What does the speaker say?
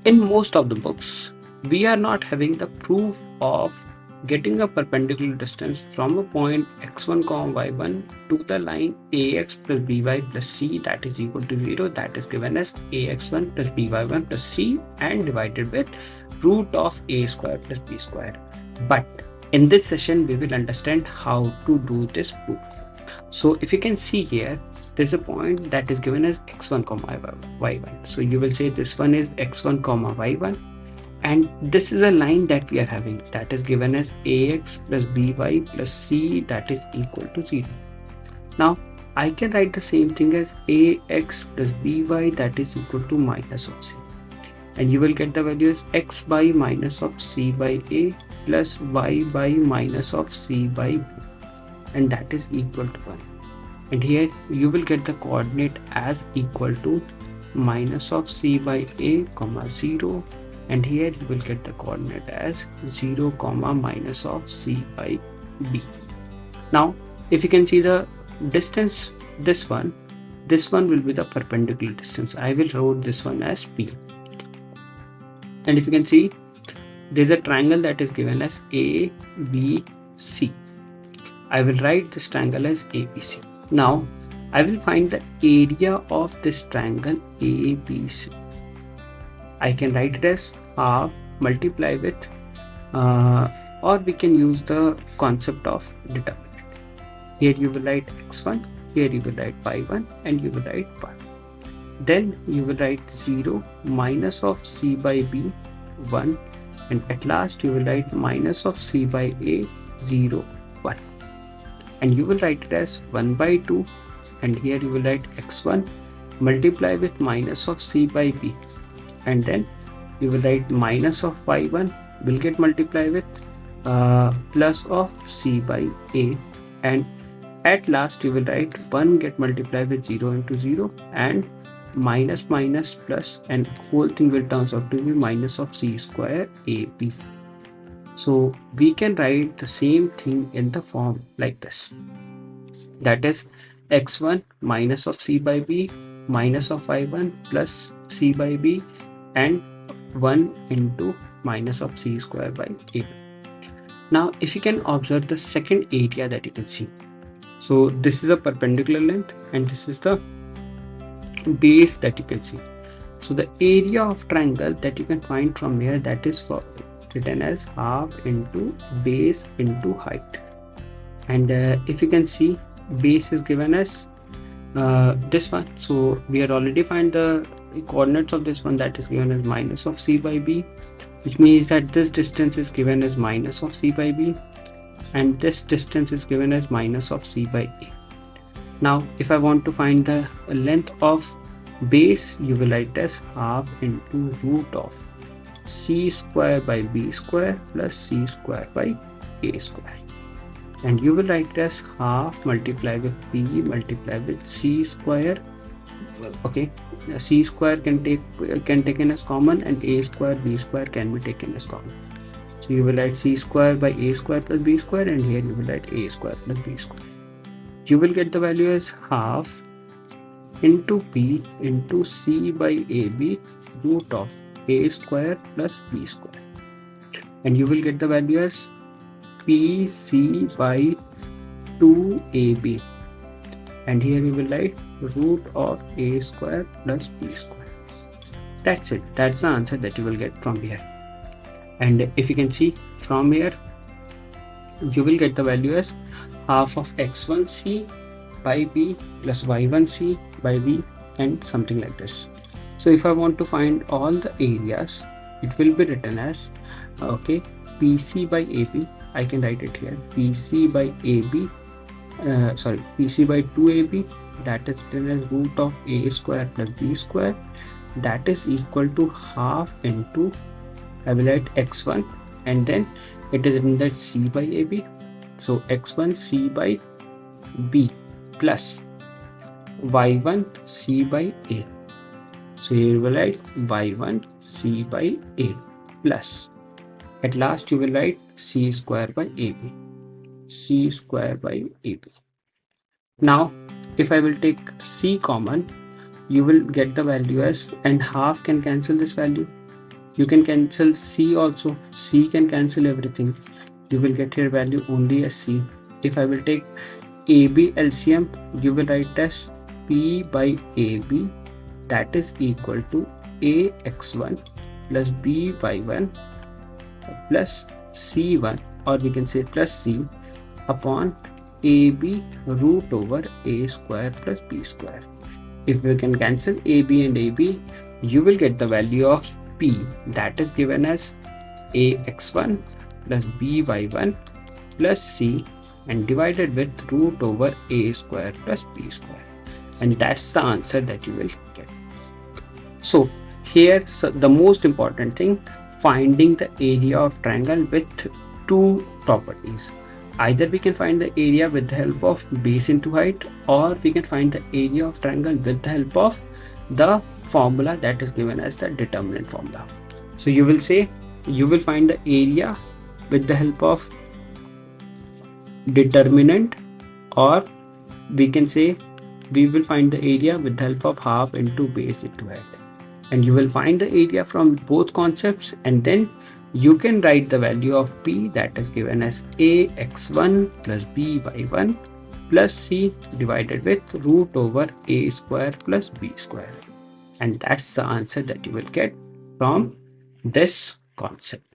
In most of the books, we are not having the proof of getting a perpendicular distance from a point x1 comma y1 to the line ax plus by plus c that is equal to 0, that is given as ax1 plus by1 plus c and divided with root of a square plus b square. But in this session, we will understand how to do this proof. So if you can see here, there's a point that is given as x1 comma y1. So you will say this one is x1 comma y1, and this is a line that we are having that is given as ax plus by plus c that is equal to 0. Now I can write the same thing as ax plus by that is equal to minus of c, and you will get the value as x by minus of c by a plus y by minus of c by b, and that is equal to 1. And here you will get the coordinate as equal to minus of c by a comma 0, and here you will get the coordinate as 0 comma minus of c by b. Now if you can see the distance, this one will be the perpendicular distance. I will write this one as p, and if you can see, there's a triangle that is given as ABC. I will write this triangle as ABC. Now I will find the area of this triangle ABC. I can write it as half multiply with or we can use the concept of determinant. Here you will write x1, here you will write y1, and you will write 1. Then you will write 0 minus of c by b 1, and at last you will write minus of c by a 0 1, and you will write it as 1 by 2, and here you will write x1 multiply with minus of c by b, and then you will write minus of y1 will get multiplied with plus of c by a, and at last you will write 1 get multiplied with 0 into 0, and minus minus plus, and whole thing will turns out to be minus of c square ab. So we can write the same thing in the form like this, that is x1 minus of c by b minus of y1 plus c by b, and 1 into minus of c square by a. Now if you can observe the second area that you can see, so this is a perpendicular length and this is the base that you can see. So the area of triangle that you can find from here, that is for written as half into base into height. And if you can see, base is given as this one, so we had already find the coordinates of this one, that is given as minus of c by b, which means that this distance is given as minus of c by b, and this distance is given as minus of c by a. Now if I want to find the length of base, you will write as half into root of c square by b square plus c square by a square, and you will write it as half multiply with b multiply with c square. Okay, c square can taken as common, and a square b square can be taken as common. So you will write c square by a square plus b square, and here you will write a square plus b square. You will get the value as half into p into c by ab root of a square plus b square, and you will get the value as pc by 2ab, and here you will write root of a square plus b square. That's it. That's the answer that you will get from here. And if you can see from here, you will get the value as half of x1c by b plus y1c by b, and something like this. So if I want to find all the areas, it will be written as okay, pc by ab. I can write it here, pc by ab, pc by 2ab, that is written as root of a square plus b square, that is equal to half into, I will write x1, and then it is written that c by ab, so x1 c by b plus y1 c by a. So here you will write y1 c by a plus, at last you will write c square by ab, c square by ab. Now if I will take c common, you will get the value as, and half can cancel this value, You can cancel C also. C can cancel everything. You will get your value only as C. If I will take AB LCM, you will write as P by AB, that is equal to AX1 plus BY1 plus C1, or we can say plus C, upon AB root over A square plus B square. If we can cancel AB and AB, you will get the value of P, that is given as AX1 plus BY1 plus C, and divided with root over A square plus B square. And that's the answer that you will get. So here, the most important thing, finding the area of triangle with two properties. Either we can find the area with the help of base into height, or we can find the area of triangle with the help of the formula that is given as the determinant formula. So you will say, you will find the area with the help of determinant, or we can say we will find the area with the help of half into base into height. And you will find the area from both concepts, and then you can write the value of P, that is given as AX1 plus BY1 plus C divided with root over A square plus B square. And that's the answer that you will get from this concept.